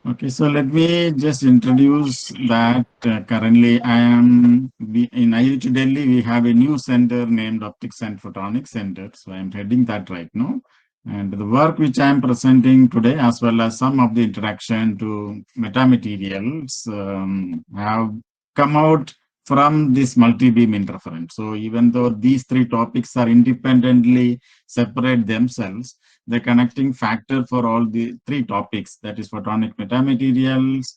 Okay, so let me just introduce that currently in IIT Delhi. We have a new center named Optics and Photonics Center. So I'm heading that right now. And the work which I'm presenting today, as well as some of the interaction to metamaterials, have come out from this multi-beam interference. So even though these three topics are independently separate themselves, the connecting factor for all the three topics, that is photonic metamaterials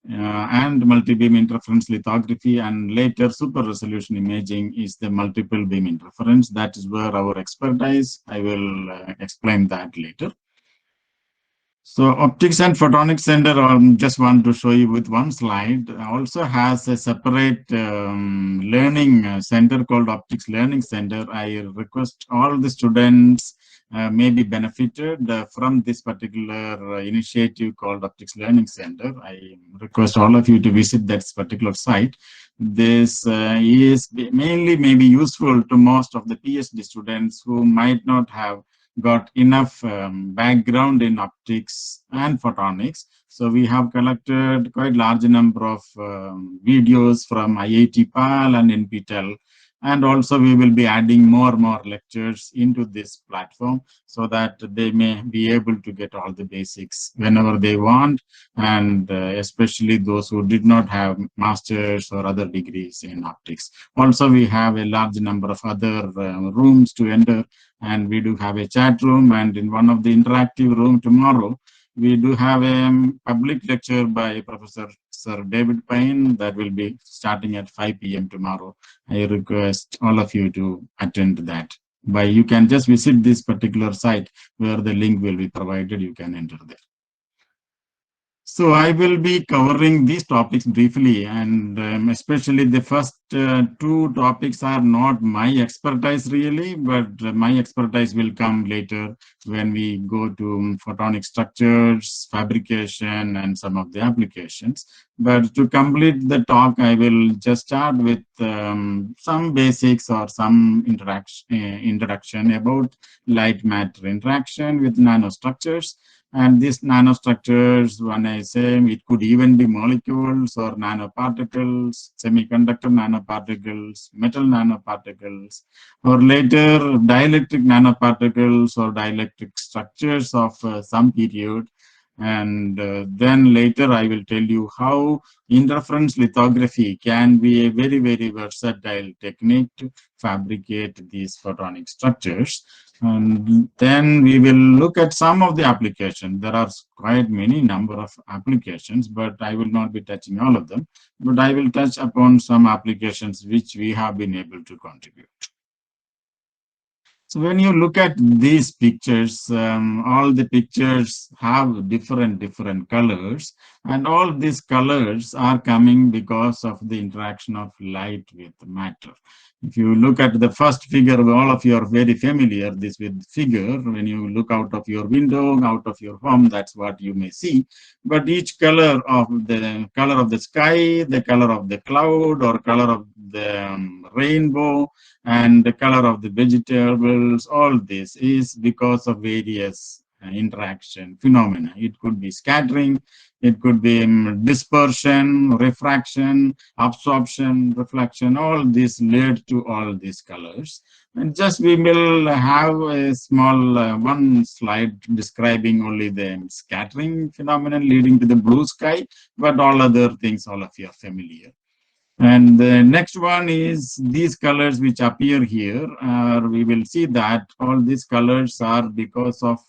and multi-beam interference lithography, and later super resolution imaging, is the multiple beam interference. That is where our expertise. I will explain that later. So Optics and Photonics Center, just want to show you with one slide, also has a separate learning center called Optics Learning Center. I request all the students may be benefited from this particular initiative called Optics Learning Center. I request all of you to visit that particular site. This is mainly maybe useful to most of the PhD students who might not have got enough background in optics and photonics. So we have collected quite large number of videos from IIT PAL and NPTEL. And also we will be adding more lectures into this platform so that they may be able to get all the basics whenever they want, and especially those who did not have masters or other degrees in optics. Also, we have a large number of other rooms to enter, and we do have a chat room, and in one of the interactive room tomorrow, we do have a public lecture by Professor Sir David Payne that will be starting at 5 p.m. tomorrow. I request all of you to attend that. You can just visit this particular site where the link will be provided. You can enter there. So I will be covering these topics briefly, and especially the first two topics are not my expertise really, but my expertise will come later when we go to photonic structures, fabrication, and some of the applications. But to complete the talk, I will just start with some basics or some introduction about light matter interaction with nanostructures. And these nanostructures, when I say, it could even be molecules or nanoparticles, semiconductor nanoparticles, metal nanoparticles, or later dielectric nanoparticles or dielectric structures of some period. And then later I will tell you how interference lithography can be a very, very versatile technique to fabricate these photonic structures. And then we will look at some of the applications. There are quite many number of applications, but I will not be touching all of them. But I will touch upon some applications which we have been able to contribute. So when you look at these pictures, all the pictures have different colors, and all these colors are coming because of the interaction of light with matter. If you look at the first figure, all of you are very familiar this with figure. When you look out of your window, out of your home, that's what you may see. But each color of the sky, the color of the cloud, or color of the rainbow, and the color of the vegetables, all this is because of various interaction phenomena. It could be scattering, it could be dispersion, refraction, absorption, reflection. All this led to all these colors. And just we will have a small one slide describing only the scattering phenomenon leading to the blue sky, but all other things all of you are familiar. And the next one is these colors which appear here. We will see that all these colors are because of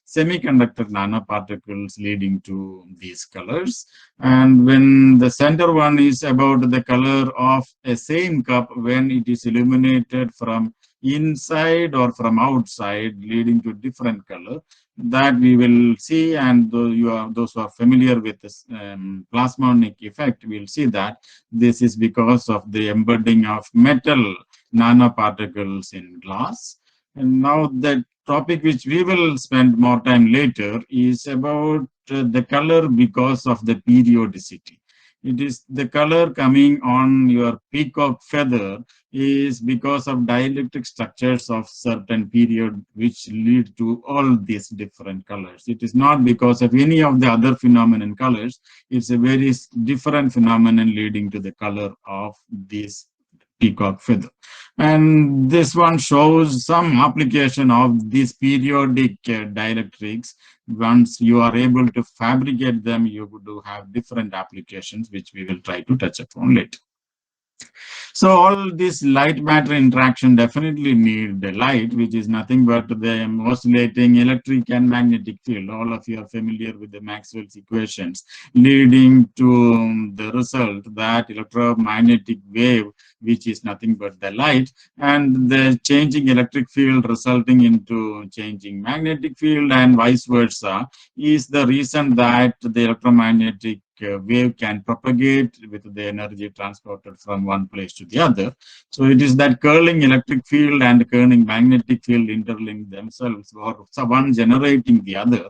semiconductor nanoparticles leading to these colors. And when the center one is about the color of a same cup when it is illuminated from inside or from outside, leading to different color, that we will see. And those who are familiar with this plasmonic effect will see that this is because of the embedding of metal nanoparticles in glass. And now the topic which we will spend more time later is about the color because of the periodicity. It is the color coming on your peacock feather is because of dielectric structures of certain period which lead to all these different colors. It is not because of any of the other phenomenon colors. It's a very different phenomenon leading to the color of this peacock feather. And this one shows some application of these periodic dielectrics. Once you are able to fabricate them, you do have different applications, which we will try to touch upon later. So all this light matter interaction definitely need the light, which is nothing but the oscillating electric and magnetic field. All of you are familiar with the Maxwell's equations, leading to the result that electromagnetic wave, which is nothing but the light, and the changing electric field resulting into changing magnetic field and vice versa, is the reason that the electromagnetic wave can propagate with the energy transported from one place to the other. So it is that curling electric field and curling magnetic field interlink themselves, or one generating the other,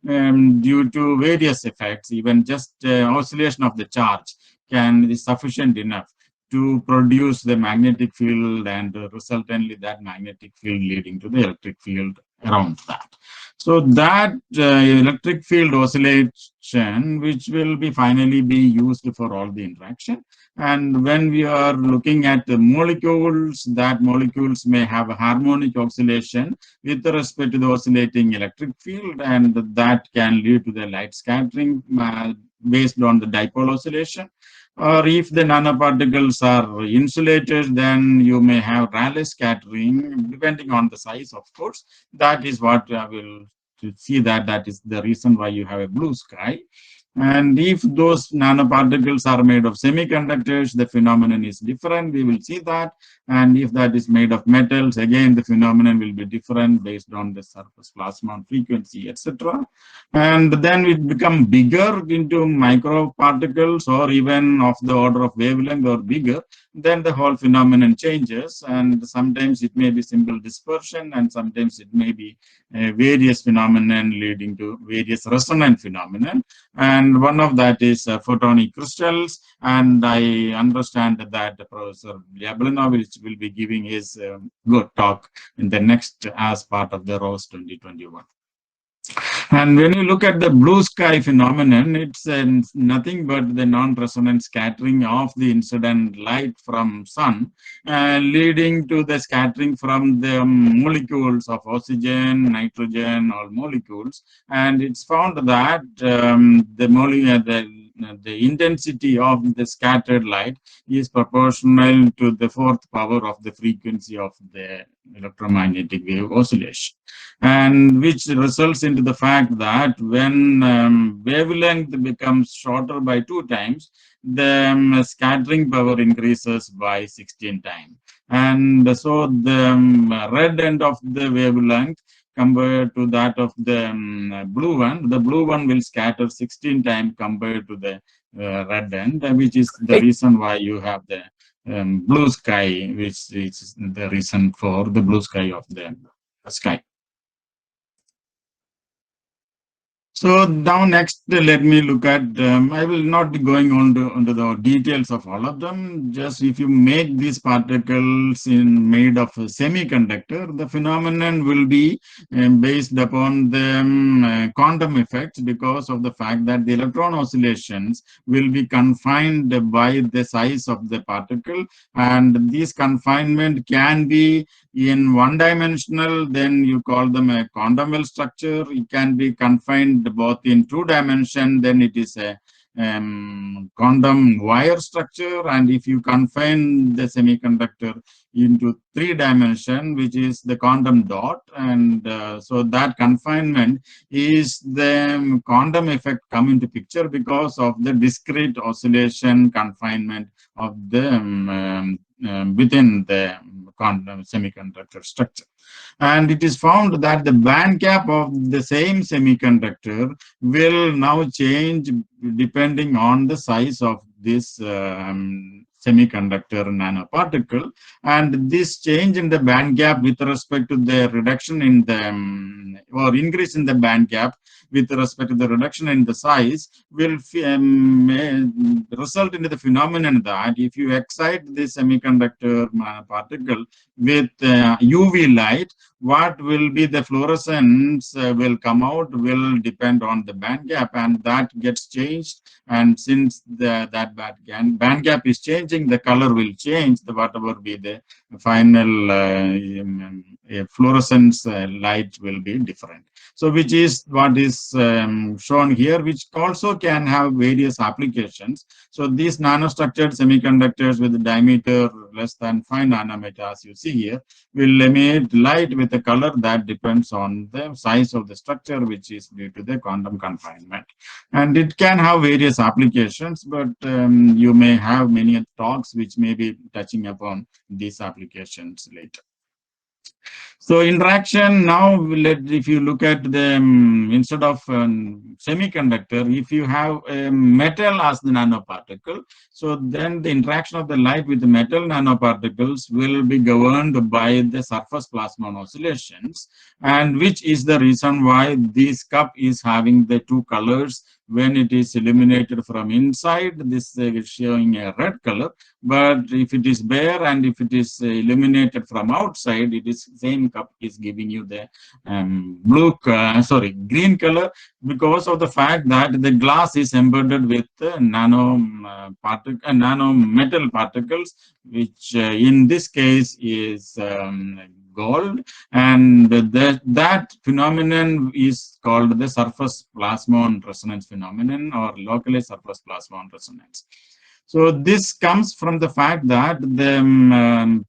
due to various effects. Even just oscillation of the charge can be sufficient enough to produce the magnetic field, and resultantly that magnetic field leading to the electric field around that. So that electric field oscillation, which will be finally be used for all the interaction. And when we are looking at the molecules, that molecules may have a harmonic oscillation with respect to the oscillating electric field, and that can lead to the light scattering based on the dipole oscillation. Or if the nanoparticles are insulated, then you may have Rayleigh scattering, depending on the size, of course. That is what I will see, that is the reason why you have a blue sky. And if those nanoparticles are made of semiconductors, the phenomenon is different. We will see that. And if that is made of metals, again, the phenomenon will be different based on the surface plasma frequency, etc. And then it become bigger into microparticles, or even of the order of wavelength or bigger, then the whole phenomenon changes. And sometimes it may be simple dispersion, and sometimes it may be various phenomenon leading to various resonant phenomenon. And one of that is photonic crystals. And I understand that Professor Lyablinovich will be giving his good talk in the next as part of the ROWS 2021. And when you look at the blue sky phenomenon, it's nothing but the non-resonant scattering of the incident light from sun, leading to the scattering from the molecules of oxygen, nitrogen, all molecules. And it's found that the intensity of the scattered light is proportional to the fourth power of the frequency of the electromagnetic wave oscillation, and which results into the fact that when wavelength becomes shorter by 2 times, the scattering power increases by 16 times. And so the red end of the wavelength compared to that of the blue one will scatter 16 times compared to the red end, which is the reason why you have the blue sky, which is the reason for the blue sky of the sky. So now next, let me look at, I will not be going on into the details of all of them. Just if you make these particles made of a semiconductor, the phenomenon will be based upon the quantum effects, because of the fact that the electron oscillations will be confined by the size of the particle. And this confinement can be in one-dimensional, then you call them a quantum well structure. It can be confined both in 2 dimension, then it is a quantum wire structure. And if you confine the semiconductor into 3 dimension, which is the quantum dot, and so that confinement is the quantum effect come into picture because of the discrete oscillation confinement of the within the quantum semiconductor structure. And it is found that the band gap of the same semiconductor will now change depending on the size of this semiconductor nanoparticle, and this change in the band gap with respect to the reduction in the or increase in the band gap with respect to the reduction in the size will result in the phenomenon that if you excite the semiconductor particle with UV light, what will be the fluorescence will come out will depend on the band gap, and that gets changed. And since that band gap is changing, the color will change. The whatever be the final fluorescence light will be different. So which is what is shown here, which also can have various applications. So these nanostructured semiconductors with a diameter less than 5 nanometers, you see here, will emit light with a color that depends on the size of the structure, which is due to the quantum confinement. And it can have various applications, but you may have many talks which may be touching upon these applications later. So interaction now, if you look at the, instead of semiconductor, if you have metal as the nanoparticle, so then the interaction of the light with the metal nanoparticles will be governed by the surface plasmon oscillations, and which is the reason why this cup is having the two colors. When it is illuminated from inside, this is showing a red color, but if it is bare and if it is illuminated from outside, it is same cup is giving you the green color, because of the fact that the glass is embedded with nano metal particles, which in this case is gold, and that phenomenon is called the surface plasmon resonance phenomenon, or localized surface plasmon resonance. So this comes from the fact that the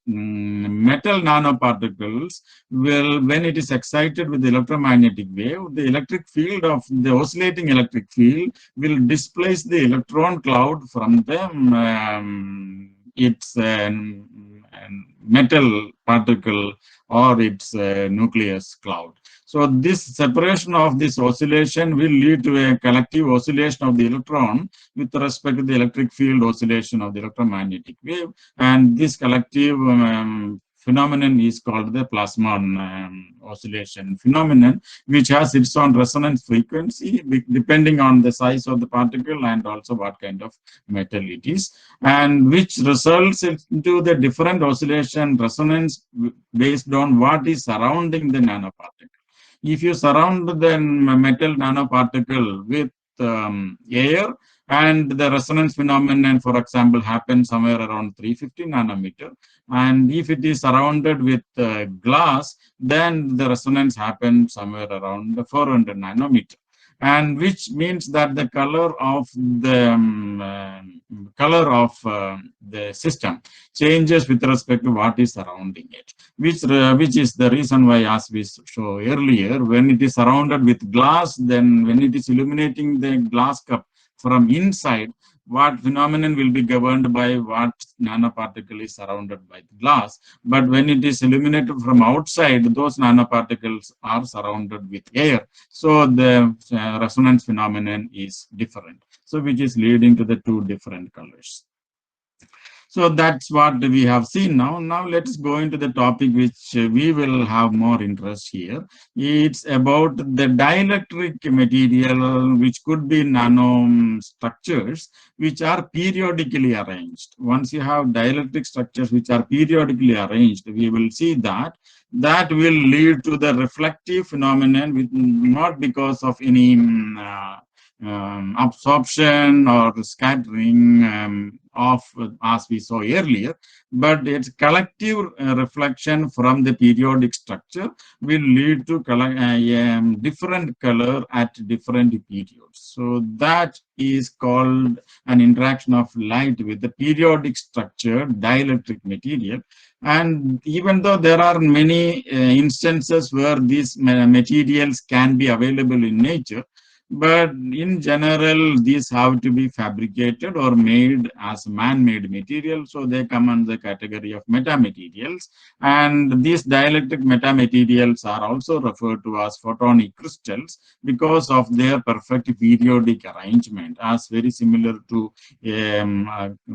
metal nanoparticles will, when it is excited with the electromagnetic wave, the electric field of the oscillating electric field will displace the electron cloud from the its metal particle or its nucleus cloud. So this separation of this oscillation will lead to a collective oscillation of the electron with respect to the electric field oscillation of the electromagnetic wave, and this collective phenomenon is called the plasmon oscillation phenomenon, which has its own resonance frequency depending on the size of the particle and also what kind of metal it is, and which results into the different oscillation resonance based on what is surrounding the nanoparticle. If you surround the metal nanoparticle with air, and the resonance phenomenon, for example, happens somewhere around 350 nanometer, and if it is surrounded with glass, then the resonance happens somewhere around 400 nanometer, and which means that the color of the system changes with respect to what is surrounding it, which is the reason why, as we show earlier, when it is surrounded with glass, then when it is illuminating the glass cup from inside, what phenomenon will be governed by what nanoparticle is surrounded by the glass. But when it is illuminated from outside, those nanoparticles are surrounded with air. So the resonance phenomenon is different. So which is leading to the two different colors. So that's what we have seen now. Now let's go into the topic which we will have more interest here. It's about the dielectric material, which could be nanostructures, which are periodically arranged. Once you have dielectric structures which are periodically arranged, we will see that will lead to the reflective phenomenon, with not because of any absorption or scattering as we saw earlier, but its collective reflection from the periodic structure will lead to different color at different periods. So that is called an interaction of light with the periodic structure dielectric material. And even though there are many instances where these materials can be available in nature, But in general, these have to be fabricated or made as man-made material. So they come under the category of metamaterials. And these dielectric metamaterials are also referred to as photonic crystals because of their perfect periodic arrangement, as very similar to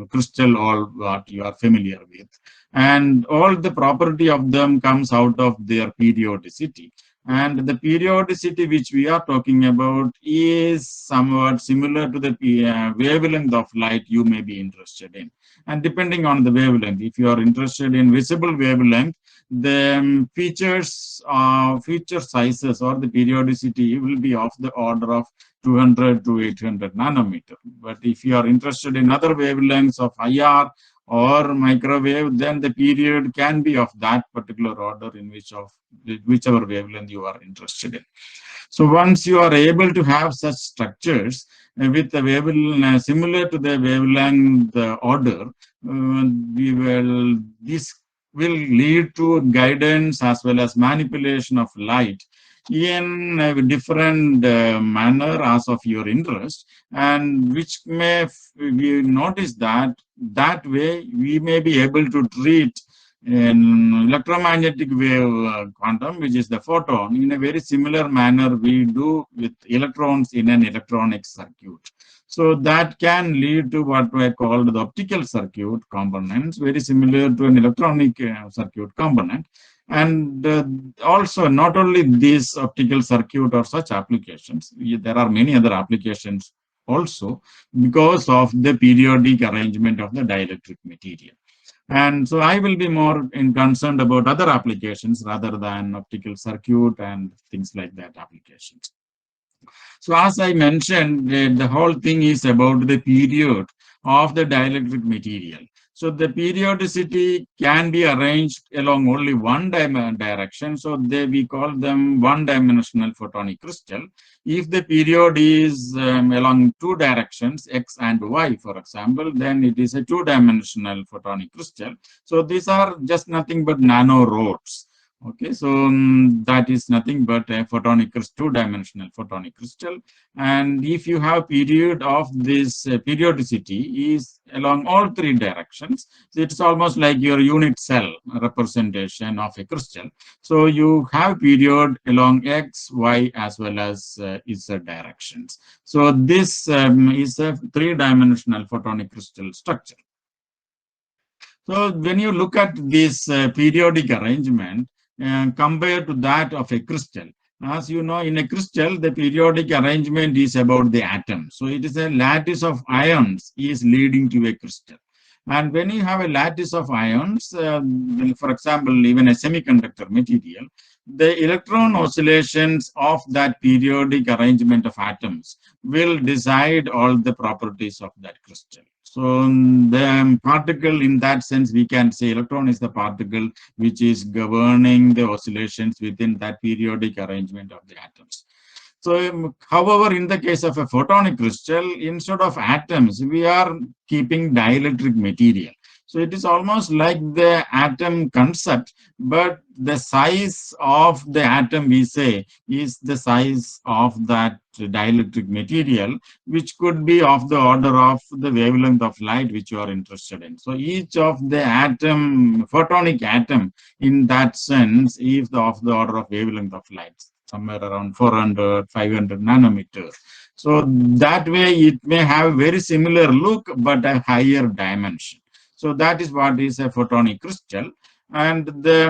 crystal or what you are familiar with. And all the property of them comes out of their periodicity. And the periodicity which we are talking about is somewhat similar to the wavelength of light you may be interested in. And depending on the wavelength, if you are interested in visible wavelength, the feature sizes or the periodicity will be of the order of 200 to 800 nanometer. But if you are interested in other wavelengths of IR or microwave, then the period can be of that particular order in whichever wavelength you are interested in. So once you are able to have such structures with the wavelength similar to the wavelength order, this will lead to guidance as well as manipulation of light in a different manner as of your interest, and which may we notice that way we may be able to treat an electromagnetic wave quantum, which is the photon, in a very similar manner we do with electrons in an electronic circuit. So that can lead to what we call the optical circuit components, very similar to an electronic circuit component. And also, not only this optical circuit or such applications, there are many other applications also because of the periodic arrangement of the dielectric material. And so I will be more concerned about other applications rather than optical circuit and things like that applications. So as I mentioned, the whole thing is about the period of the dielectric material. So the periodicity can be arranged along only one direction. So we call them one-dimensional photonic crystal. If the period is along two directions, X and Y, for example, then it is a two-dimensional photonic crystal. So these are just nothing but nano rods. Okay, so that is nothing but a photonic crystal, two-dimensional photonic crystal. And if you have period of this periodicity is along all three directions, so it's almost like your unit cell representation of a crystal. So you have period along X, Y, as well as Z directions. So this is a three-dimensional photonic crystal structure. So when you look at this periodic arrangement compared to that of a crystal, as you know, in a crystal, the periodic arrangement is about the atom. So it is a lattice of ions is leading to a crystal. And when you have a lattice of ions, for example, even a semiconductor material, the electron oscillations of that periodic arrangement of atoms will decide all the properties of that crystal. So the particle, in that sense, we can say electron is the particle which is governing the oscillations within that periodic arrangement of the atoms. So, however, in the case of a photonic crystal, instead of atoms, we are keeping dielectric material. So it is almost like the atom concept, but the size of the atom, we say, is the size of that dielectric material, which could be of the order of the wavelength of light which you are interested in. So each of the atom, photonic atom, in that sense, is of the order of wavelength of light, somewhere around 400, 500 nanometers. So that way it may have very similar look, but a higher dimension. So that is what is a photonic crystal. And the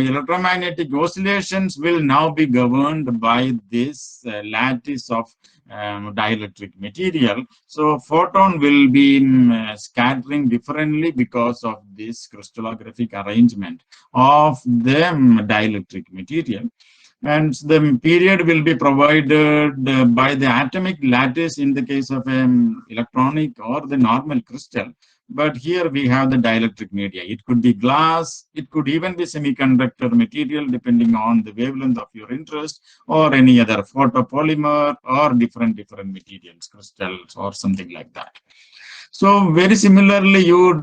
electromagnetic oscillations will now be governed by this lattice of dielectric material. So photon will be scattering differently because of this crystallographic arrangement of the dielectric material. And the period will be provided by the atomic lattice in the case of an electronic or the normal crystal. But here we have the dielectric media. It could be glass, it could even be semiconductor material, depending on the wavelength of your interest, or any other photopolymer or different materials, crystals or something like that. So very similarly, you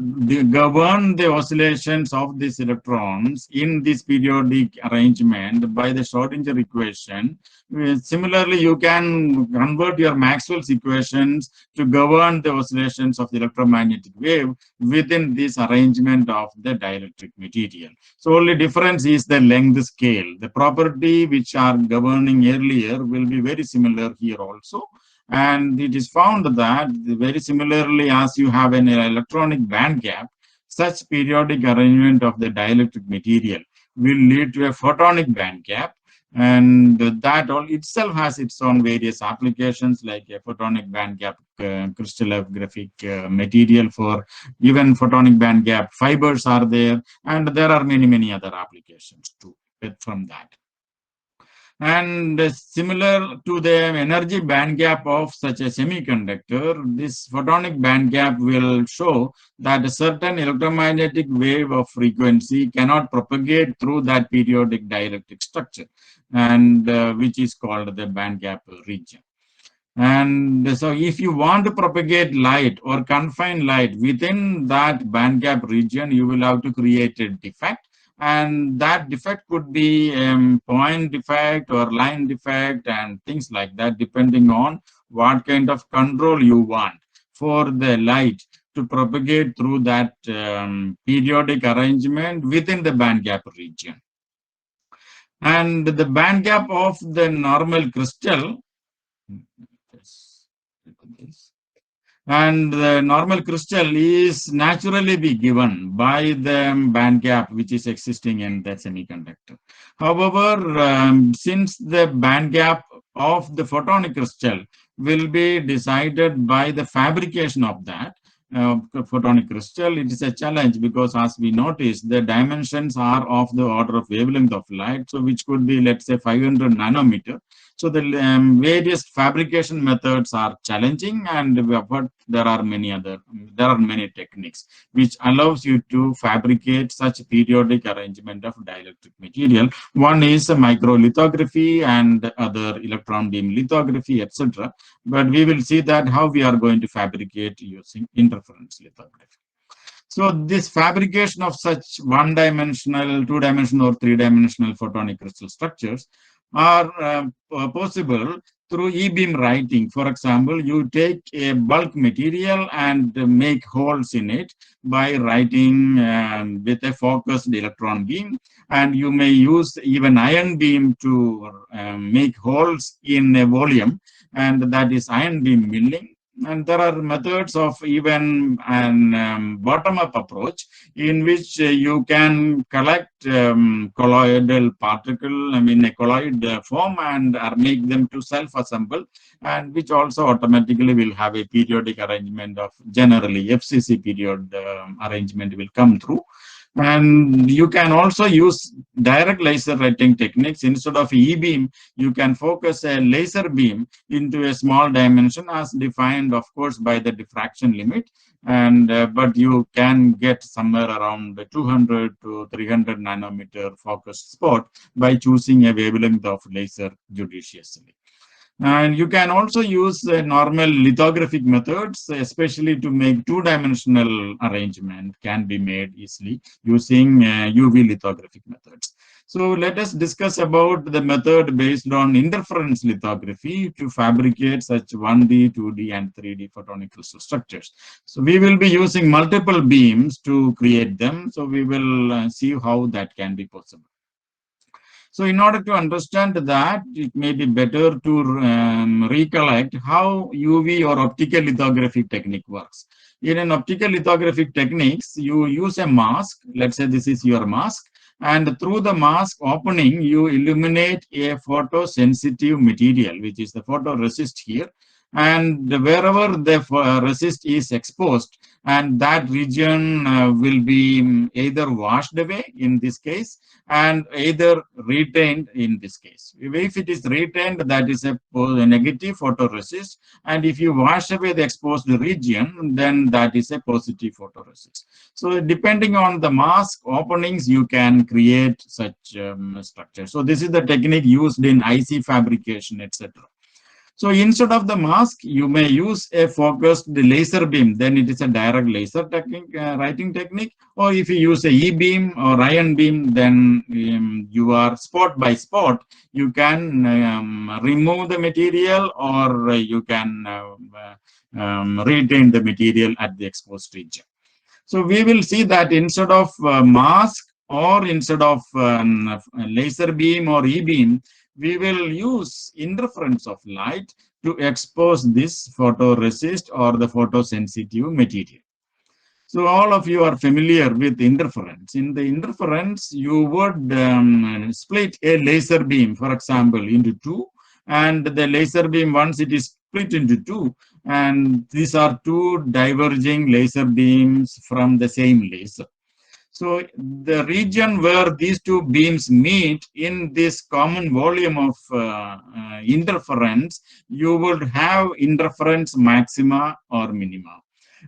govern the oscillations of these electrons in this periodic arrangement by the Schrodinger equation. Similarly, you can convert your Maxwell's equations to govern the oscillations of the electromagnetic wave within this arrangement of the dielectric material. So only difference is the length scale. The property which are governing earlier will be very similar here also. And it is found that very similarly as you have an electronic band gap, such periodic arrangement of the dielectric material will lead to a photonic band gap. And that all itself has its own various applications like a photonic band gap crystallographic material for even photonic band gap fibers are there. And there are many, many other applications too from that. And similar to the energy band gap of such a semiconductor, this photonic band gap will show that a certain electromagnetic wave of frequency cannot propagate through that periodic dielectric structure, and which is called the band gap region. And so if you want to propagate light or confine light within that band gap region, you will have to create a defect. And that defect could be point defect or line defect and things like that, depending on what kind of control you want for the light to propagate through that periodic arrangement within the band gap region. And the band gap of the normal crystal, and the normal crystal is naturally be given by the band gap which is existing in the semiconductor. However, since the band gap of the photonic crystal will be decided by the fabrication of that photonic crystal, it is a challenge because as we notice, the dimensions are of the order of wavelength of light, so which could be, let's say, 500 nanometer. So the various fabrication methods are challenging, but there are many techniques which allows you to fabricate such periodic arrangement of dielectric material. One is microlithography and other electron beam lithography, etc. But we will see that how we are going to fabricate using interference lithography. So this fabrication of such one-dimensional, two-dimensional, or three-dimensional photonic crystal structures are possible through E-beam writing. For example, you take a bulk material and make holes in it by writing with a focused electron beam, and you may use even ion beam to make holes in a volume, and that is ion beam milling. And there are methods of even an bottom-up approach in which you can collect colloidal particle, a colloid form, and make them to self-assemble, and which also automatically will have a periodic arrangement of generally FCC period arrangement will come through. And you can also use direct laser writing techniques. Instead of E-beam, you can focus a laser beam into a small dimension as defined, of course, by the diffraction limit. And but you can get somewhere around 200 to 300 nanometer focused spot by choosing a wavelength of laser judiciously. And you can also use normal lithographic methods, especially to make two-dimensional arrangement can be made easily using UV lithographic methods. So let us discuss about the method based on interference lithography to fabricate such 1D, 2D, and 3D photonic crystal structures. So we will be using multiple beams to create them. So we will see how that can be possible. So in order to understand that, it may be better to recollect how UV or optical lithography technique works. In an optical lithography techniques, you use a mask. Let's say this is your mask. And through the mask opening, you illuminate a photosensitive material, which is the photoresist here. And wherever the resist is exposed, and that region will be either washed away in this case, and either retained in this case. If it is retained, that is a negative photoresist. And if you wash away the exposed region, then that is a positive photoresist. So depending on the mask openings, you can create such structure. So this is the technique used in IC fabrication, etc. So instead of the mask, you may use a focused laser beam. Then it is a direct laser technique, writing technique. Or if you use a E-beam or ion beam, then you are spot by spot. You can remove the material, or you can retain the material at the exposed region. So we will see that instead of mask, or instead of laser beam or E-beam, we will use interference of light to expose this photoresist or the photosensitive material. So all of you are familiar with interference. In the interference, you would split a laser beam, for example, into two, and the laser beam, once it is split into two, and these are two diverging laser beams from the same laser. So the region where these two beams meet in this common volume of interference, you would have interference maxima or minima.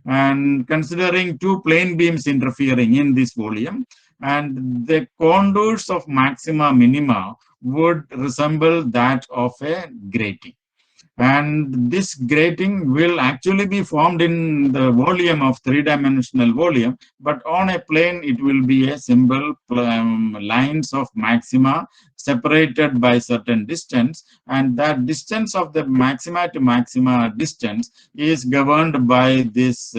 And considering two plane beams interfering in this volume, and the contours of maxima minima would resemble that of a grating. And this grating will actually be formed in the volume of three-dimensional volume, but on a plane it will be a simple lines of maxima separated by certain distance, and that distance of the maxima to maxima distance is governed by this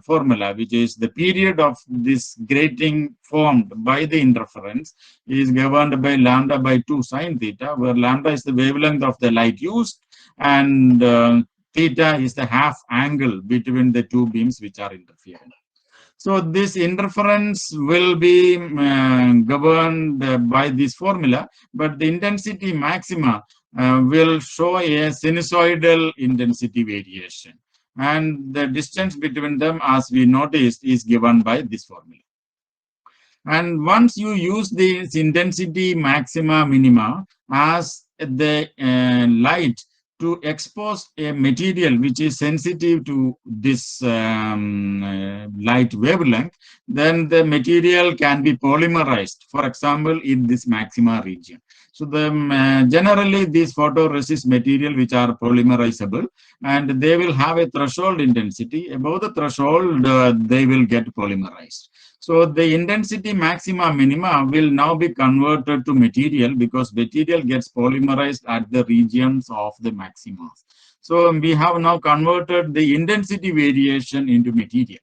formula, which is the period of this grating formed by the interference is governed by lambda by 2 sine theta, where lambda is the wavelength of the light used, and theta is the half angle between the two beams which are interfering. So this interference will be governed by this formula, but the intensity maxima will show a sinusoidal intensity variation. And the distance between them, as we noticed, is given by this formula. And once you use this intensity maxima minima as the light to expose a material which is sensitive to this light wavelength, then the material can be polymerized, for example, in this maxima region. So generally these photoresist material which are polymerizable, and they will have a threshold intensity. Above the threshold, they will get polymerized. So the intensity maxima minima will now be converted to material, because material gets polymerized at the regions of the maxima. So we have now converted the intensity variation into material.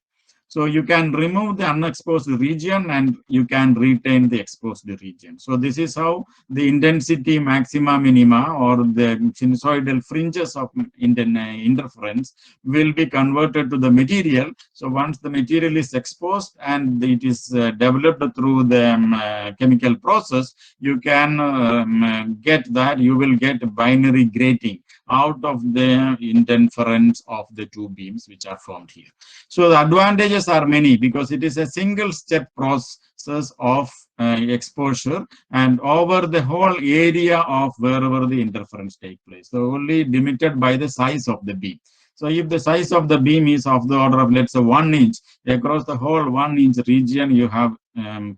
So you can remove the unexposed region and you can retain the exposed region. So this is how the intensity maxima minima, or the sinusoidal fringes of interference, will be converted to the material. So once the material is exposed and it is developed through the chemical process, you can get that, you will get binary grating out of the interference of the two beams which are formed here. So the advantages are many, because it is a single step process of exposure and over the whole area of wherever the interference takes place. So only limited by the size of the beam. So if the size of the beam is of the order of, let's say, 1 inch, across the whole 1 inch region, you have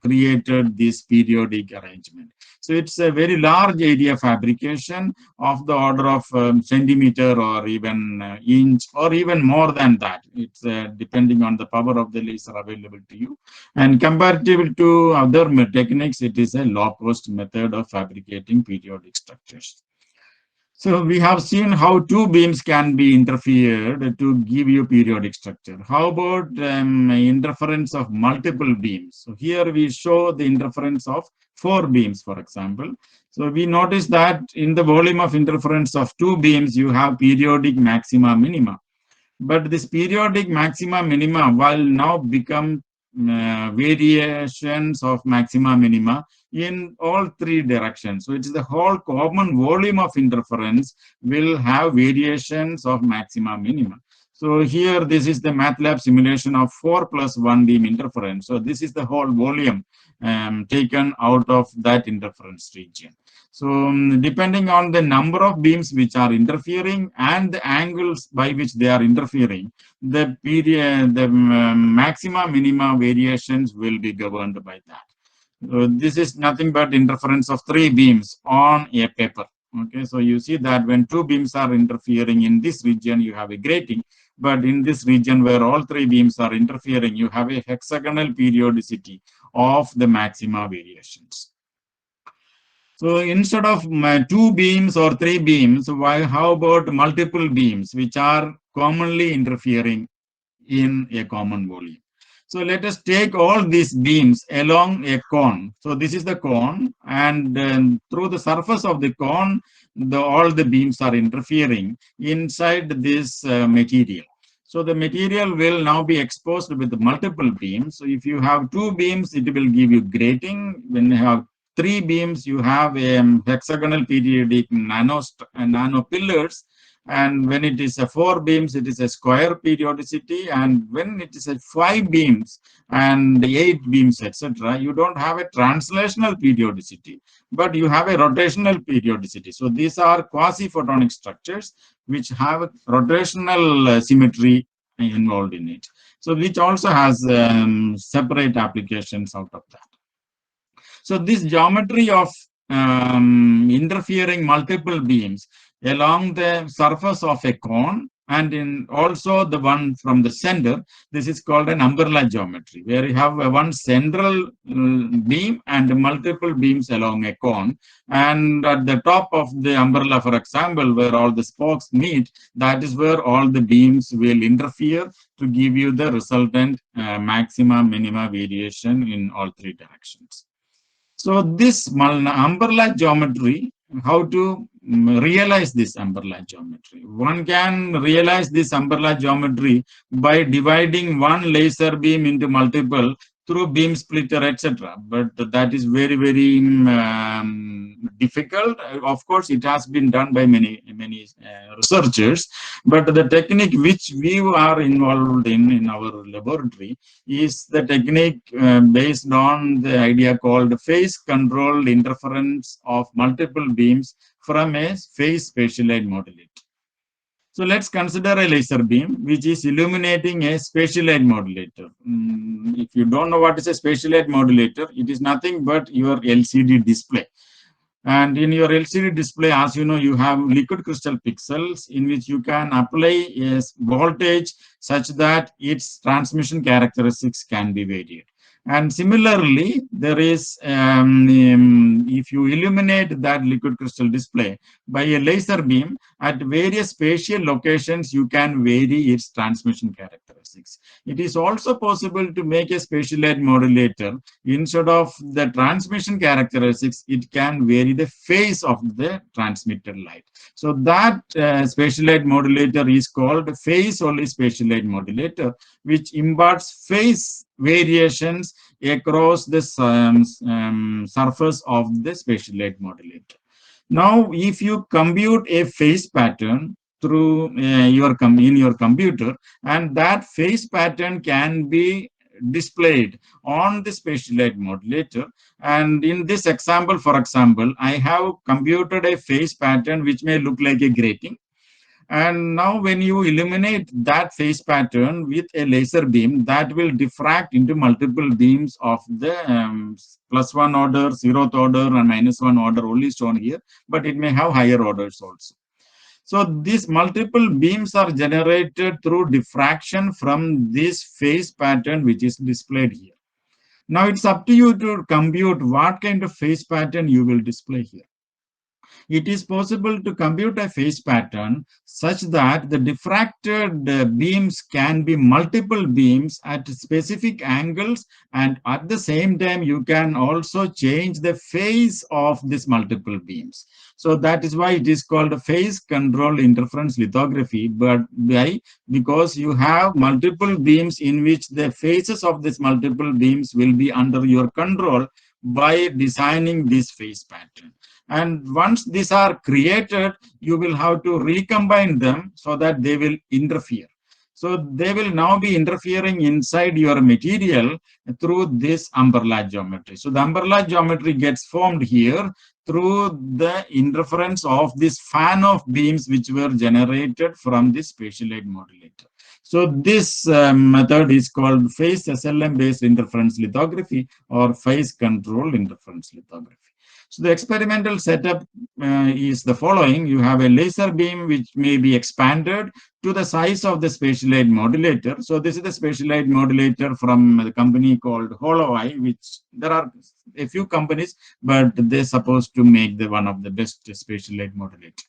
created this periodic arrangement. So it's a very large area fabrication of the order of centimeter, or even inch, or even more than that. It's depending on the power of the laser available to you. And comparative to other techniques, it is a low-cost method of fabricating periodic structures. So we have seen how two beams can be interfered to give you periodic structure. How about interference of multiple beams? So here we show the interference of 4 beams, for example. So we notice that in the volume of interference of 2 beams, you have periodic maxima minima. But this periodic maxima minima will now become variations of maxima minima in all 3 directions. So it is the whole common volume of interference will have variations of maxima minima. So here, this is the MATLAB simulation of 4 plus 1 beam interference. So this is the whole volume taken out of that interference region. So depending on the number of beams which are interfering and the angles by which they are interfering, the period, the maxima minima variations will be governed by that. This is nothing but interference of 3 beams on a paper. Okay, so you see that when two beams are interfering in this region, you have a grating. But in this region where all three beams are interfering, you have a hexagonal periodicity of the maxima variations. So instead of two beams or three beams, how about multiple beams, which are commonly interfering in a common volume? So let us take all these beams along a cone. So this is the cone, and through the surface of the cone, all the beams are interfering inside this material. So the material will now be exposed with multiple beams. So if you have two beams, it will give you grating. When you have three beams, you have a hexagonal periodic nano pillars, and when it is a four beams, it is a square periodicity, and when it is a five beams and eight beams, etc., you don't have a translational periodicity, but you have a rotational periodicity. So these are quasi-photonic structures which have rotational symmetry involved in it, so which also has separate applications out of that. So this geometry of interfering multiple beams along the surface of a cone, and in also the one from the center, this is called an umbrella geometry, where you have one central beam and multiple beams along a cone. And at the top of the umbrella, for example, where all the spokes meet, that is where all the beams will interfere to give you the resultant maxima minima variation in all three directions. So this umbrella geometry, how to realize this umbrella geometry? One can realize this umbrella geometry by dividing one laser beam into multiple through beam splitter, etc. But that is very, very difficult. Of course, it has been done by many researchers, but the technique which we are involved in our laboratory is the technique based on the idea called phase controlled interference of multiple beams from a phase spatial light modulator. So let's consider a laser beam which is illuminating a spatial light modulator. If you don't know what is a spatial light modulator, it is nothing but your LCD display. And in your LCD display, as you know, you have liquid crystal pixels in which you can apply a voltage such that its transmission characteristics can be varied. And similarly, there is, if you illuminate that liquid crystal display by a laser beam at various spatial locations, you can vary its transmission characteristics. It is also possible to make a spatial light modulator. Instead of the transmission characteristics, it can vary the phase of the transmitted light. So that spatial light modulator is called phase only spatial light modulator, which imparts phase variations across the surface of the spatial light modulator. Now, if you compute a phase pattern through in your computer, and that phase pattern can be displayed on the spatial light modulator. And in this example, for example, I have computed a phase pattern which may look like a grating. And now when you illuminate that phase pattern with a laser beam, that will diffract into multiple beams of the +1 order, 0th order, and -1 order only shown here, but it may have higher orders also. So these multiple beams are generated through diffraction from this phase pattern which is displayed here. Now it's up to you to compute what kind of phase pattern you will display here. It is possible to compute a phase pattern such that the diffracted beams can be multiple beams at specific angles, and at the same time you can also change the phase of these multiple beams. So that is why it is called a phase control interference lithography, but because you have multiple beams in which the phases of these multiple beams will be under your control by designing this phase pattern. And once these are created, you will have to recombine them so that they will interfere. So they will now be interfering inside your material through this umbrella geometry. So the umbrella geometry gets formed here through the interference of this fan of beams which were generated from this spatial light modulator. So this method is called phase SLM based interference lithography or phase control interference lithography. So the experimental setup is the following. You have a laser beam which may be expanded to the size of the spatial light modulator. So this is the spatial light modulator from the company called HoloEye, which there are a few companies, but they're supposed to make the one of the best spatial light modulator.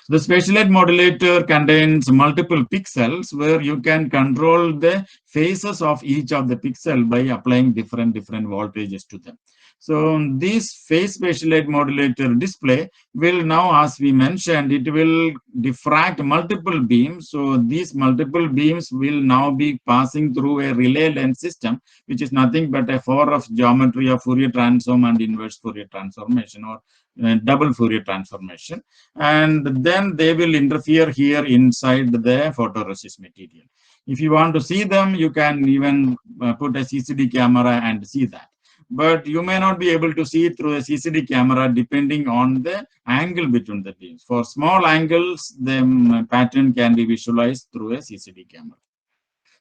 The spatial light modulator contains multiple pixels where you can control the phases of each of the pixel by applying different voltages to them. So this phase spatial light modulator display will now, as we mentioned, it will diffract multiple beams. So these multiple beams will now be passing through a relay lens system, which is nothing but a 4 of geometry of Fourier transform and inverse Fourier transformation, or double Fourier transformation, and then they will interfere here inside the photoresist material. If you want to see them, you can even put a CCD camera and see that. But you may not be able to see it through a CCD camera depending on the angle between the beams. For small angles, the pattern can be visualized through a CCD camera.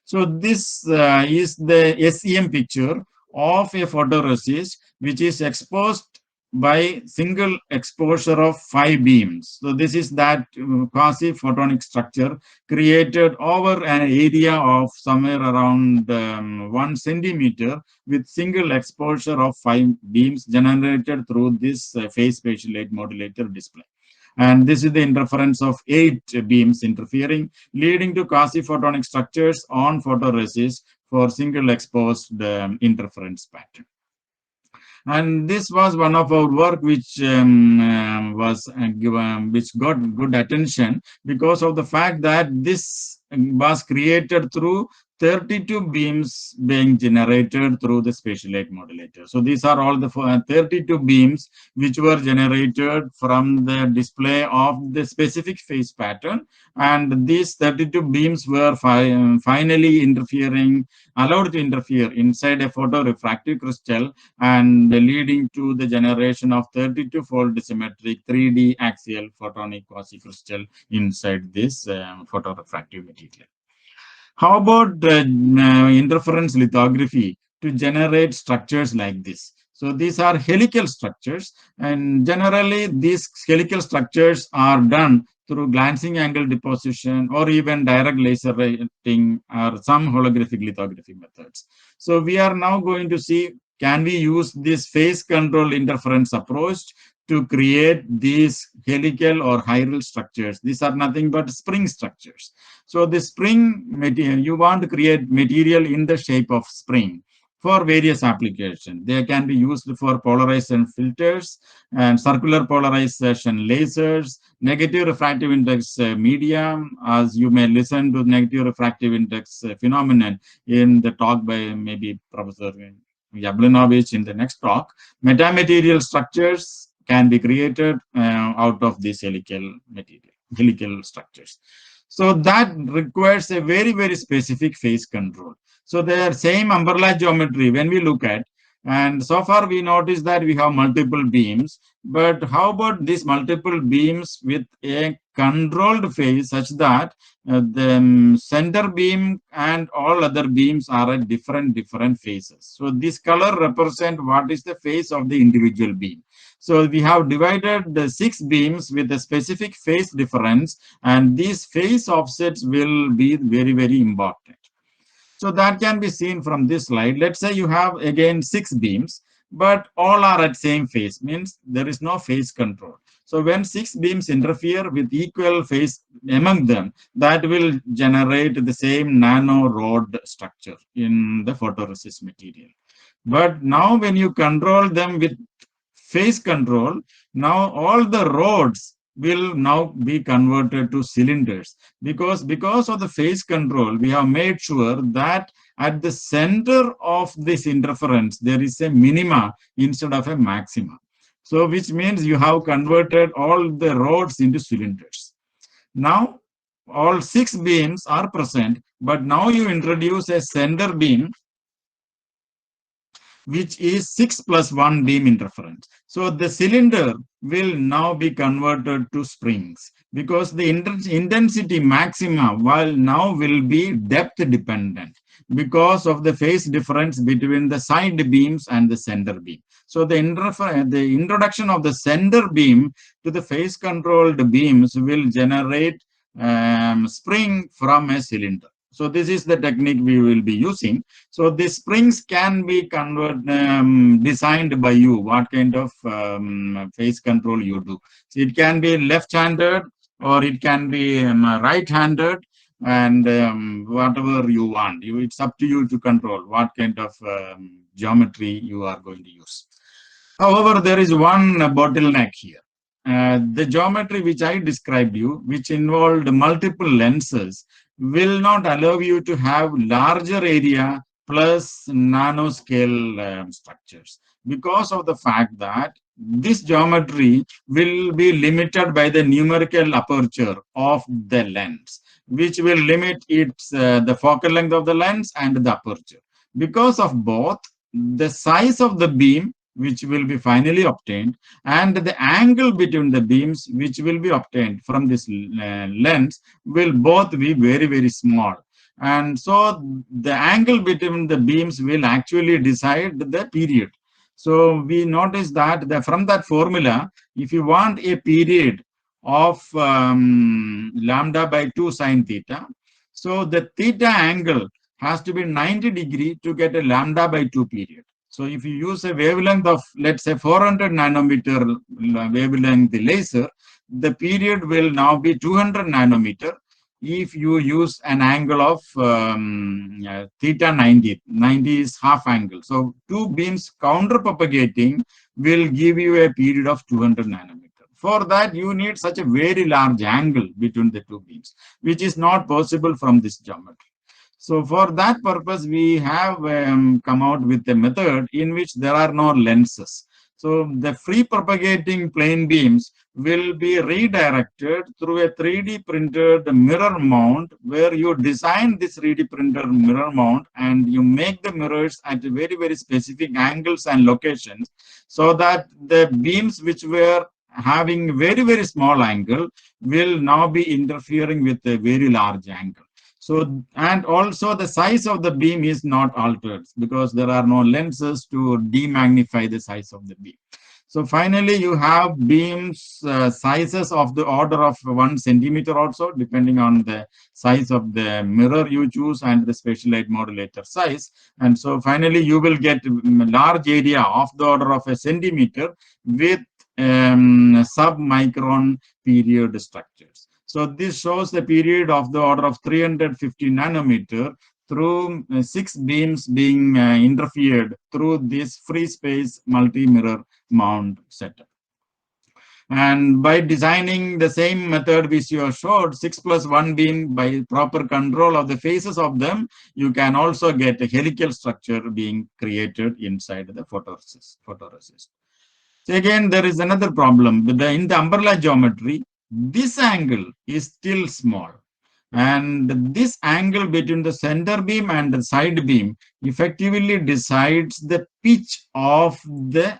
So this is the SEM picture of a photoresist which is exposed by single exposure of 5 beams. So this is that quasi-photonic structure created over an area of somewhere around 1 centimeter with single exposure of 5 beams generated through this phase spatial light modulator display. And this is the interference of 8 beams interfering, leading to quasi-photonic structures on photoresist for single exposed interference pattern. And this was one of our work which which got good attention because of the fact that this was created through 32 beams being generated through the spatial light modulator. So these are all the 32 beams which were generated from the display of the specific phase pattern, and these 32 beams were finally allowed to interfere inside a photorefractive crystal, and leading to the generation of 32-fold symmetric 3D axial photonic quasi-crystal inside this photorefractive material. How about interference lithography to generate structures like this? So these are helical structures, and generally these helical structures are done through glancing angle deposition or even direct laser writing or some holographic lithography methods. So we are now going to see, can we use this phase control interference approach to create these helical or chiral structures? These are nothing but spring structures. So the spring material, you want to create material in the shape of spring for various applications. They can be used for polarization filters and circular polarization lasers, negative refractive index medium, as you may listen to negative refractive index phenomenon in the talk by maybe Professor Yablinovich in the next talk. Metamaterial structures can be created out of these helical structures. So that requires a very specific phase control. So the same umbrella geometry when we look at, and so far we notice that we have multiple beams, but how about these multiple beams with a controlled phase such that the center beam and all other beams are at different phases. So this color represents what is the phase of the individual beam. So we have divided the 6 beams with a specific phase difference, and these phase offsets will be very important. So that can be seen from this slide. Let's say you have again 6 beams, but all are at same phase, means there is no phase control. So when 6 beams interfere with equal phase among them, that will generate the same nano rod structure in the photoresist material. But now when you control them with phase control, now all the rods will now be converted to cylinders, because of the phase control we have made sure that at the center of this interference there is a minima instead of a maxima. So which means you have converted all the rods into cylinders. Now all 6 beams are present, but now you introduce a center beam which is 6 plus 1 beam interference. So the cylinder will now be converted to springs because the intensity maxima will be depth dependent because of the phase difference between the side beams and the center beam. So the introduction of the center beam to the phase controlled beams will generate spring from a cylinder. So this is the technique we will be using. So the springs can be designed by you, what kind of phase control you do. So it can be left-handed or it can be right-handed, and whatever you want. It's up to you to control what kind of geometry you are going to use. However, there is one bottleneck here. The geometry which I described you, which involved multiple lenses, will not allow you to have larger area plus nanoscale structures because of the fact that this geometry will be limited by the numerical aperture of the lens, which will limit the focal length of the lens and the aperture. Because of both, the size of the beam which will be finally obtained and the angle between the beams which will be obtained from this lens will both be very, very small. And so the angle between the beams will actually decide the period. So we notice that from that formula, if you want a period of lambda by 2 sine theta, so the theta angle has to be 90 degree to get a lambda by 2 period. So if you use a wavelength of, let's say, 400 nanometer wavelength laser, the period will now be 200 nanometer if you use an angle of theta 90. 90 is half angle. So two beams counter propagating will give you a period of 200 nanometer. For that, you need such a very large angle between the two beams, which is not possible from this geometry. So for that purpose, we have come out with a method in which there are no lenses. So the free propagating plane beams will be redirected through a 3D printed mirror mount, where you design this 3D printed mirror mount and you make the mirrors at very, very specific angles and locations, so that the beams which were having very, very small angle will now be interfering with a very large angle. So, and also the size of the beam is not altered because there are no lenses to demagnify the size of the beam. So finally, you have beams sizes of the order of 1 centimeter also, depending on the size of the mirror you choose and the special light modulator size. And so finally, you will get large area of the order of a centimeter with sub-micron period structures. So this shows the period of the order of 350 nanometer through 6 beams being interfered through this free space multi-mirror mount setup. And by designing the same method which you showed, 6 plus 1 beam, by proper control of the faces of them, you can also get a helical structure being created inside the photoresist. So again, there is another problem. In the umbrella geometry, this angle is still small. And this angle between the center beam and the side beam effectively decides the pitch of the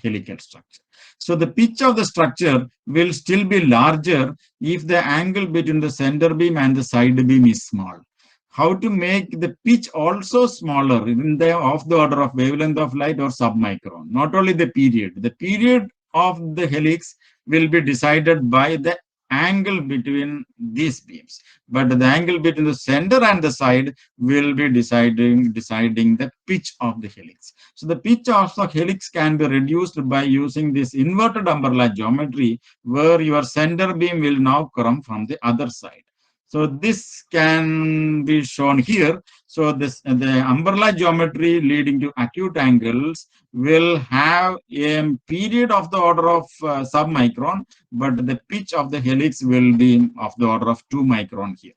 helical structure. So the pitch of the structure will still be larger if the angle between the center beam and the side beam is small. How to make the pitch also smaller of the order of wavelength of light or submicron? Not only the period of the helix will be decided by the angle between these beams, but the angle between the center and the side will be deciding the pitch of the helix. So the pitch of the helix can be reduced by using this inverted umbrella geometry, where your center beam will now come from the other side. So this can be shown here. So the umbrella geometry leading to acute angles will have a period of the order of submicron, but the pitch of the helix will be of the order of 2 micron here.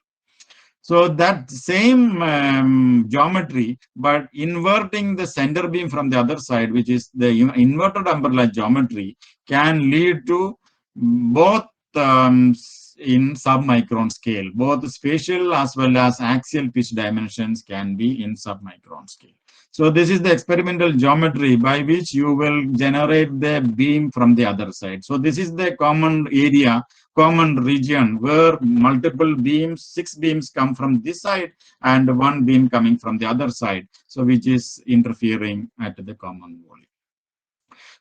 So that same geometry, but inverting the center beam from the other side, which is the inverted umbrella geometry, can lead to both in submicron scale. Both spatial as well as axial pitch dimensions can be in submicron scale. So this is the experimental geometry by which you will generate the beam from the other side. So this is the common area, common region where multiple beams, 6 beams come from this side and 1 beam coming from the other side. So which is interfering at the common volume.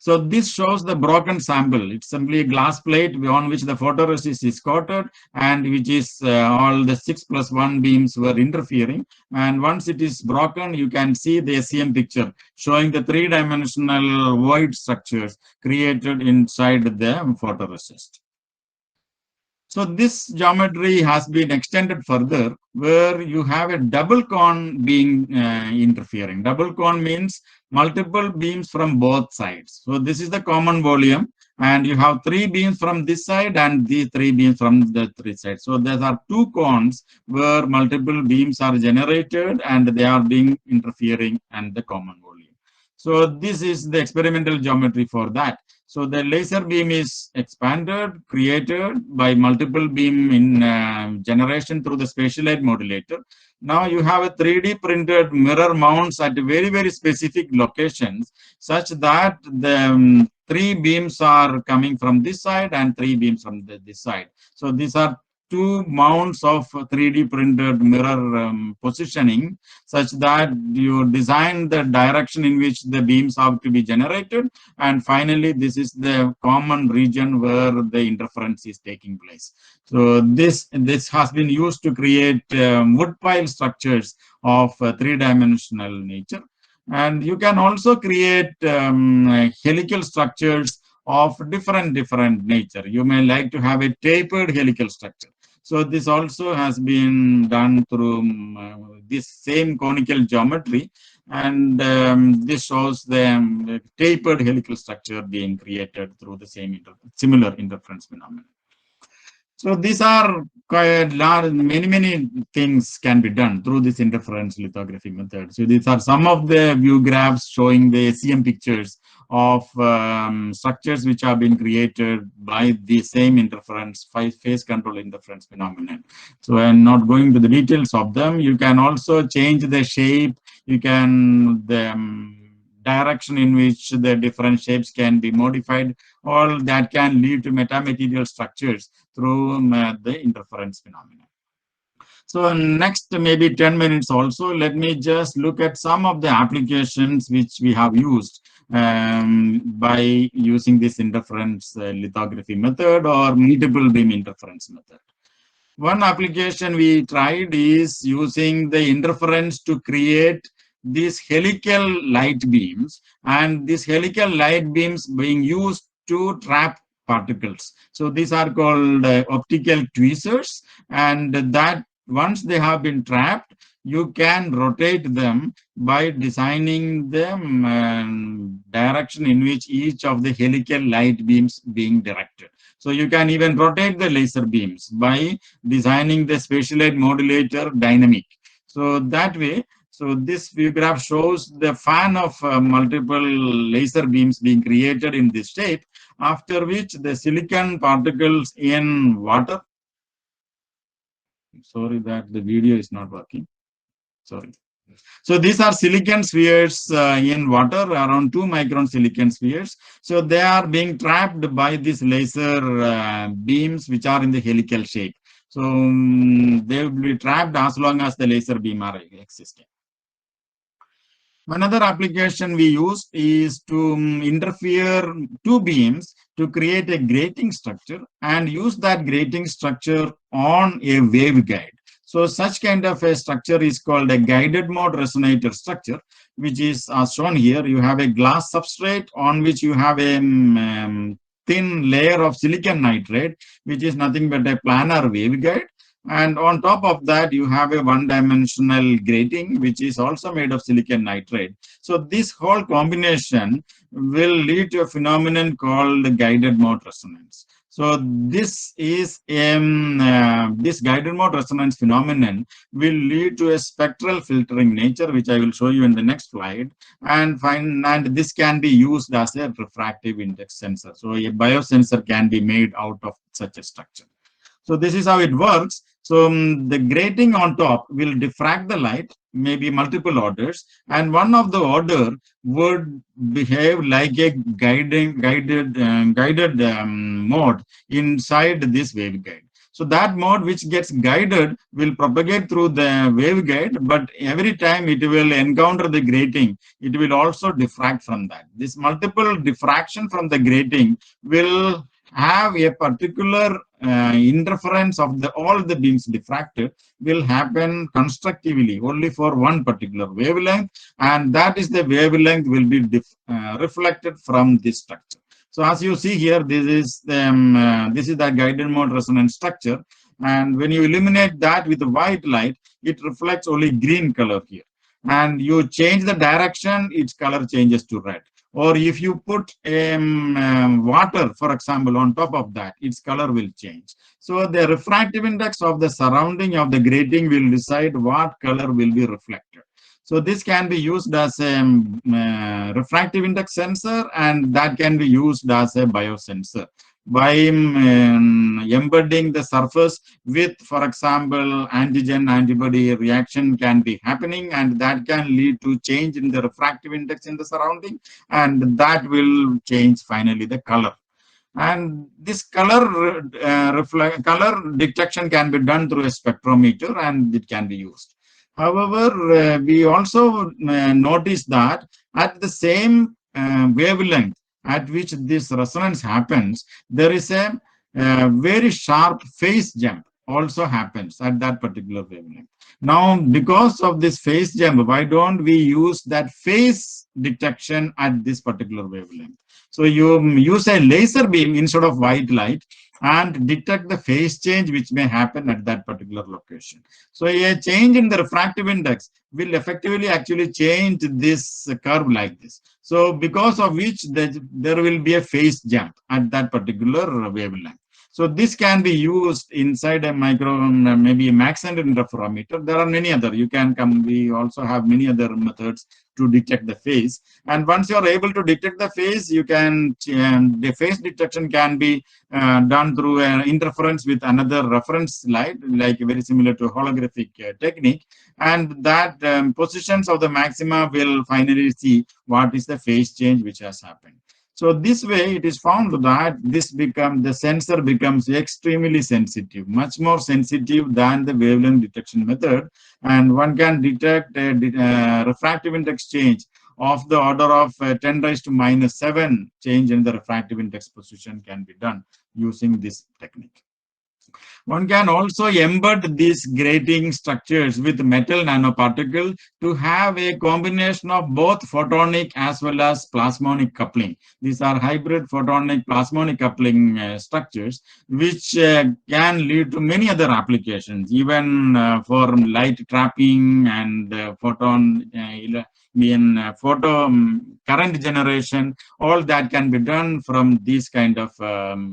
So this shows the broken sample. It's simply a glass plate on which the photoresist is coated and which is all the 6+1 beams were interfering. And once it is broken, you can see the SEM picture showing the 3-dimensional void structures created inside the photoresist. So this geometry has been extended further where you have a double cone being interfering. Double cone means multiple beams from both sides. So this is the common volume and you have 3 beams from this side and these 3 beams from the 3 sides. So there are 2 cones where multiple beams are generated and they are being interfering and the common volume. So this is the experimental geometry for that. So the laser beam is expanded, created by multiple beam in generation through the spatial light modulator. Now you have a 3D printed mirror mounts at very, very specific locations such that the 3 beams are coming from this side and 3 beams from this side. So these are 2 mounts of 3D printed mirror positioning such that you design the direction in which the beams have to be generated. And finally, this is the common region where the interference is taking place. So this has been used to create wood pile structures of 3-dimensional nature. And you can also create helical structures of different nature. You may like to have a tapered helical structure. So this also has been done through this same conical geometry, and this shows the tapered helical structure being created through the same similar interference phenomenon. So these are quite large, many things can be done through this interference lithography method. So these are some of the view graphs showing the SEM pictures of structures which have been created by the same interference, phase control interference phenomenon. So I'm not going to the details of them. You can also change the shape. You can direction in which the different shapes can be modified. All that can lead to metamaterial structures through the interference phenomenon. So next maybe 10 minutes also, let me just look at some of the applications which we have used by using this interference lithography method or multiple beam interference method. One application we tried is using the interference to create these helical light beams, and these helical light beams being used to trap particles. So these are called optical tweezers, and that once they have been trapped, you can rotate them by designing the direction in which each of the helical light beams being directed. So you can even rotate the laser beams by designing the spatial light modulator dynamic. So that way, so this view graph shows the fan of multiple laser beams being created in this shape, after which the silicon particles in water. Sorry that the video is not working. Sorry. So these are silicon spheres in water, around 2-micron silicon spheres. So they are being trapped by these laser beams which are in the helical shape. So they will be trapped as long as the laser beam are existing. Another application we use is to interfere 2 beams to create a grating structure and use that grating structure on a waveguide. So such kind of a structure is called a guided mode resonator structure, which is as shown here. You have a glass substrate on which you have a thin layer of silicon nitride, which is nothing but a planar waveguide. And on top of that, you have a 1-dimensional grating, which is also made of silicon nitride. So this whole combination will lead to a phenomenon called guided mode resonance. So this is this guided mode resonance phenomenon will lead to a spectral filtering nature, which I will show you in the next slide. And this can be used as a refractive index sensor. So a biosensor can be made out of such a structure. So this is how it works. So the grating on top will diffract the light, maybe multiple orders, and one of the order would behave like a guided mode inside this waveguide. So that mode which gets guided will propagate through the waveguide, but every time it will encounter the grating, it will also diffract from that. This multiple diffraction from the grating will have a particular interference of the all the beams diffracted will happen constructively only for one particular wavelength, and that is the wavelength will be reflected from this structure. So as you see here, this is the guided mode resonance structure, and when you illuminate that with white light, it reflects only green color here. And you change the direction, its color changes to red. Or if you put water, for example, on top of that, its color will change. So the refractive index of the surrounding of the grating will decide what color will be reflected. So this can be used as a refractive index sensor, and that can be used as a biosensor by embedding the surface with, for example, antigen antibody reaction can be happening, and that can lead to change in the refractive index in the surrounding, and that will change finally the color. And this color color detection can be done through a spectrometer, and it can be used. However, we also notice that at the same wavelength at which this resonance happens, there is a very sharp phase jump also happens at that particular wavelength. Now, because of this phase jump, why don't we use that phase detection at this particular wavelength? So you use a laser beam instead of white light and detect the phase change which may happen at that particular location. So a change in the refractive index will effectively actually change this curve like this. So because of which there will be a phase jump at that particular wavelength. So this can be used inside a maybe a Maxent interferometer. There are many other. You can come. We also have many other methods to detect the phase. And once you are able to detect the phase, you can the phase detection can be done through an interference with another reference light, like very similar to holographic technique. And that positions of the maxima will finally see what is the phase change which has happened. So this way, it is found that the sensor becomes extremely sensitive, much more sensitive than the wavelength detection method, and one can detect a refractive index change of the order of 10 raised to minus 7 change in the refractive index position can be done using this technique. One can also embed these grating structures with metal nanoparticle to have a combination of both photonic as well as plasmonic coupling. These are hybrid photonic plasmonic coupling structures, which can lead to many other applications, even for light trapping and photo current generation. All that can be done from these kind of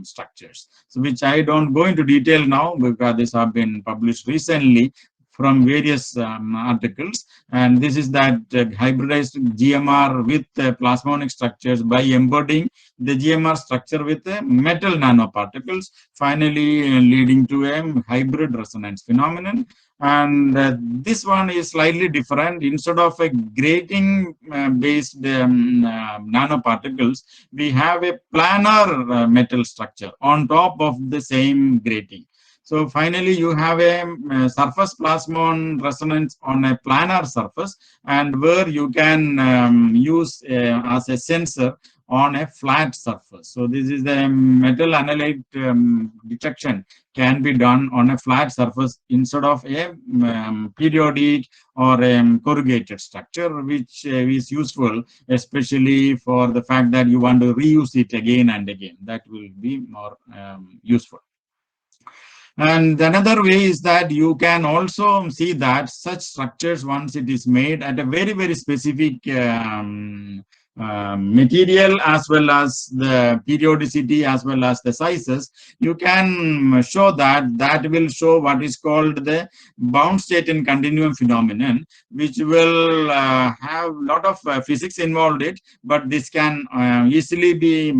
structures, so which I don't go into detail now because these have been published recently from various articles. And this is that hybridized GMR with plasmonic structures by embedding the GMR structure with metal nanoparticles, finally leading to a hybrid resonance phenomenon. And this one is slightly different. Instead of a grating based nanoparticles, we have a planar metal structure on top of the same grating. So finally, you have a surface plasmon resonance on a planar surface, and where you can use as a sensor on a flat surface. So this is the metal analyte detection can be done on a flat surface instead of a periodic or a corrugated structure, which is useful, especially for the fact that you want to reuse it again and again. That will be more useful. And another way is that you can also see that such structures, once it is made at a very, very specific material as well as the periodicity as well as the sizes, you can show that will show what is called the bound state in continuum phenomenon, which will have a lot of physics involved it, but this can easily be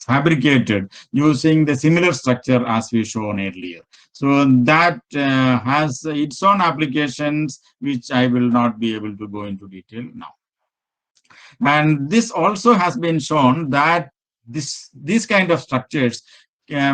fabricated using the similar structure as we shown earlier. So that has its own applications, which I will not be able to go into detail now. And this also has been shown that these kind of structures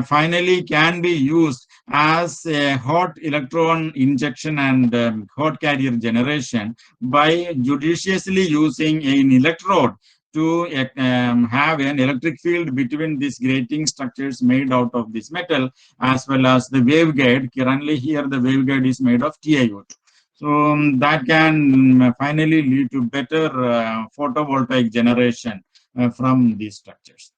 finally can be used as a hot electron injection and hot carrier generation by judiciously using an electrode to have an electric field between these grating structures made out of this metal, as well as the waveguide. Currently here the waveguide is made of TiO2. So that can finally lead to better photovoltaic generation from these structures.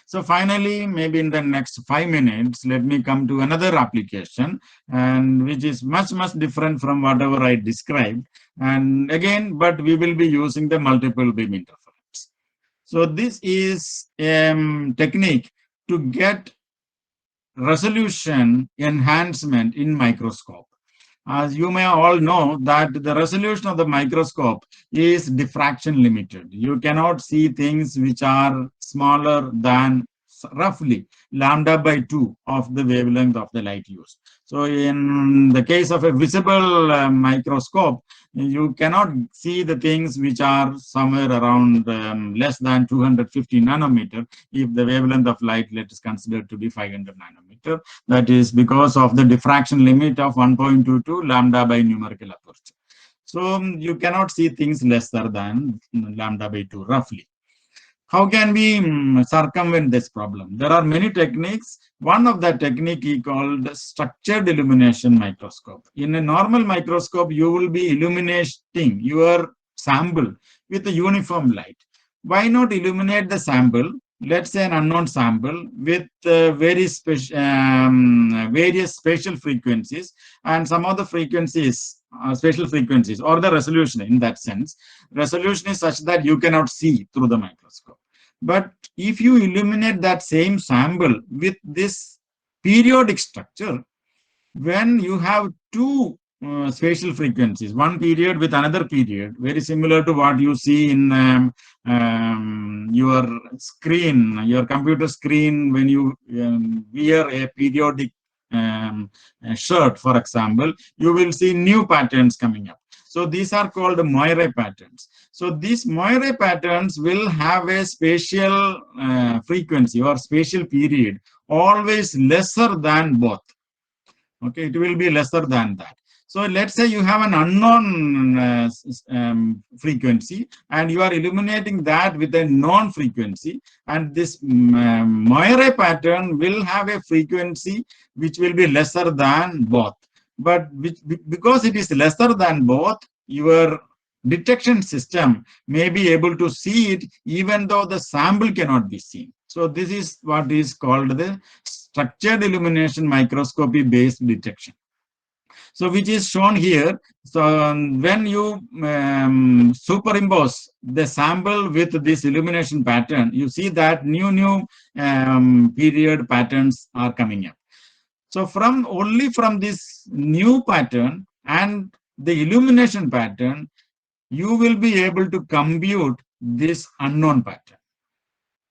So finally, maybe in the next 5 minutes, let me come to another application, and which is much, much different from whatever I described. And again, but we will be using the multiple beam interference. So this is a technique to get resolution enhancement in microscope. As you may all know that the resolution of the microscope is diffraction limited. You cannot see things which are smaller than roughly lambda by 2 of the wavelength of the light used. So in the case of a visible microscope, you cannot see the things which are somewhere around less than 250 nanometer if the wavelength of light let is considered to be 500 nanometer. That is because of the diffraction limit of 1.22 lambda by numerical aperture. So you cannot see things lesser than lambda by 2 roughly. How can we circumvent this problem? There are many techniques. One of the technique is called structured illumination microscope. In a normal microscope, you will be illuminating your sample with a uniform light. Why not illuminate the sample, let's say an unknown sample, with various spatial frequencies, and some of the frequencies, spatial frequencies, or the resolution in that sense. Resolution is such that you cannot see through the microscope. But if you illuminate that same sample with this periodic structure, when you have two spatial frequencies, one period with another period, very similar to what you see in your screen, your computer screen, when you wear a periodic shirt, for example, you will see new patterns coming up. So these are called Moire patterns. So these Moire patterns will have a spatial frequency or spatial period always lesser than both. Okay, it will be lesser than that. So let's say you have an unknown frequency and you are illuminating that with a known frequency, and this Moire pattern will have a frequency which will be lesser than both. But because it is lesser than both, your detection system may be able to see it even though the sample cannot be seen. So this is what is called the structured illumination microscopy based detection. So which is shown here. So when you superimpose the sample with this illumination pattern, you see that new period patterns are coming up. So only from this new pattern and the illumination pattern, you will be able to compute this unknown pattern.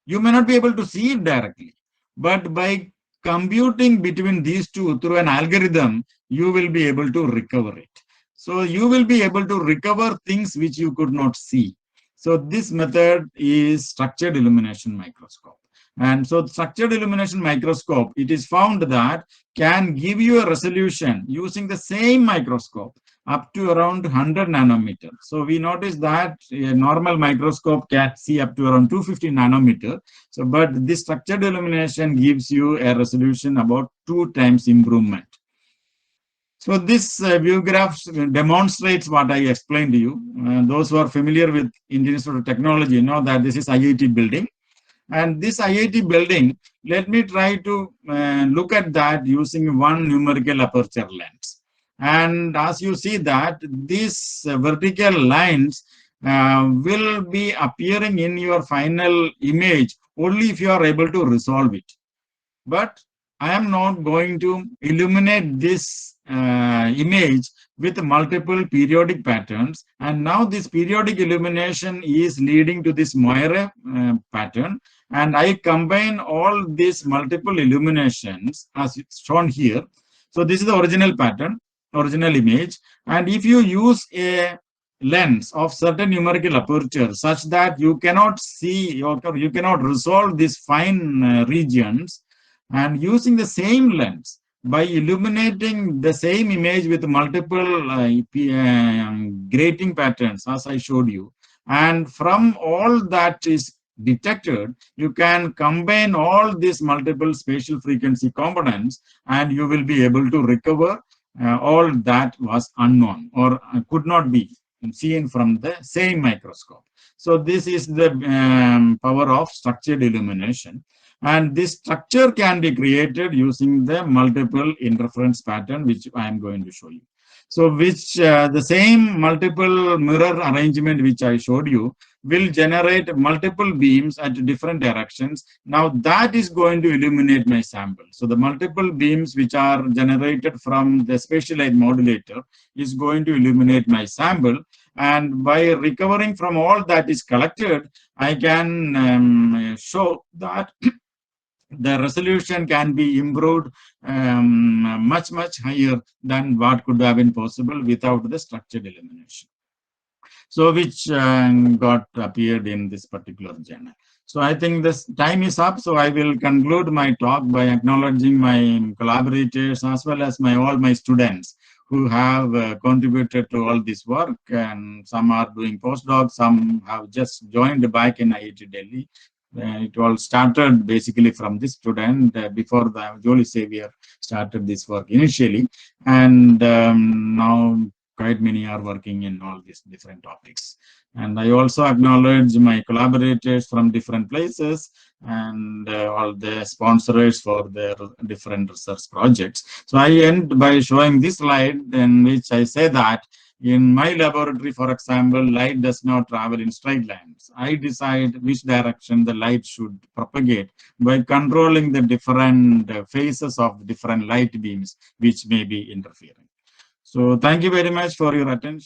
You may not be able to see it directly, but by computing between these two through an algorithm, you will be able to recover it. So you will be able to recover things which you could not see. So this method is structured illumination microscope. And so structured illumination microscope, it is found that can give you a resolution using the same microscope up to around 100 nanometer. So we notice that a normal microscope can see up to around 250 nanometer. So, but this structured illumination gives you a resolution about 2 times improvement. So this view graph demonstrates what I explained to you. Those who are familiar with Indian Institute of Technology know that this is IIT building. And this IIT building, let me try to look at that using one numerical aperture lens. And as you see that these vertical lines will be appearing in your final image only if you are able to resolve it. But I am not going to illuminate this image with multiple periodic patterns. And now this periodic illumination is leading to this Moire pattern. and I combine all these multiple illuminations as it's shown here. So this is the original pattern, original image. And if you use a lens of certain numerical aperture such that you cannot see or you cannot resolve these fine regions, and using the same lens by illuminating the same image with multiple grating patterns as I showed you, and from all that is detected, you can combine all these multiple spatial frequency components and you will be able to recover all that was unknown or could not be seen from the same microscope. So this is the power of structured illumination. And this structure can be created using the multiple interference pattern, which I am going to show you. So which the same multiple mirror arrangement which I showed you will generate multiple beams at different directions. Now that is going to illuminate my sample. So the multiple beams which are generated from the spatial light modulator is going to illuminate my sample. And by recovering from all that is collected, I can show that the resolution can be improved much higher than what could have been possible without the structured illumination. So which got appeared in this particular journal. So I think this time is up. So I will conclude my talk by acknowledging my collaborators as well as all my students who have contributed to all this work, and some are doing postdocs, some have just joined back in IIT Delhi. It all started basically from this student before the Jolly Savior started this work initially, and now quite many are working in all these different topics. And I also acknowledge my collaborators from different places and all the sponsors for their different research projects. So I end by showing this slide in which I say that in my laboratory, for example, light does not travel in straight lines. I decide which direction the light should propagate by controlling the different phases of different light beams which may be interfering. So thank you very much for your attention.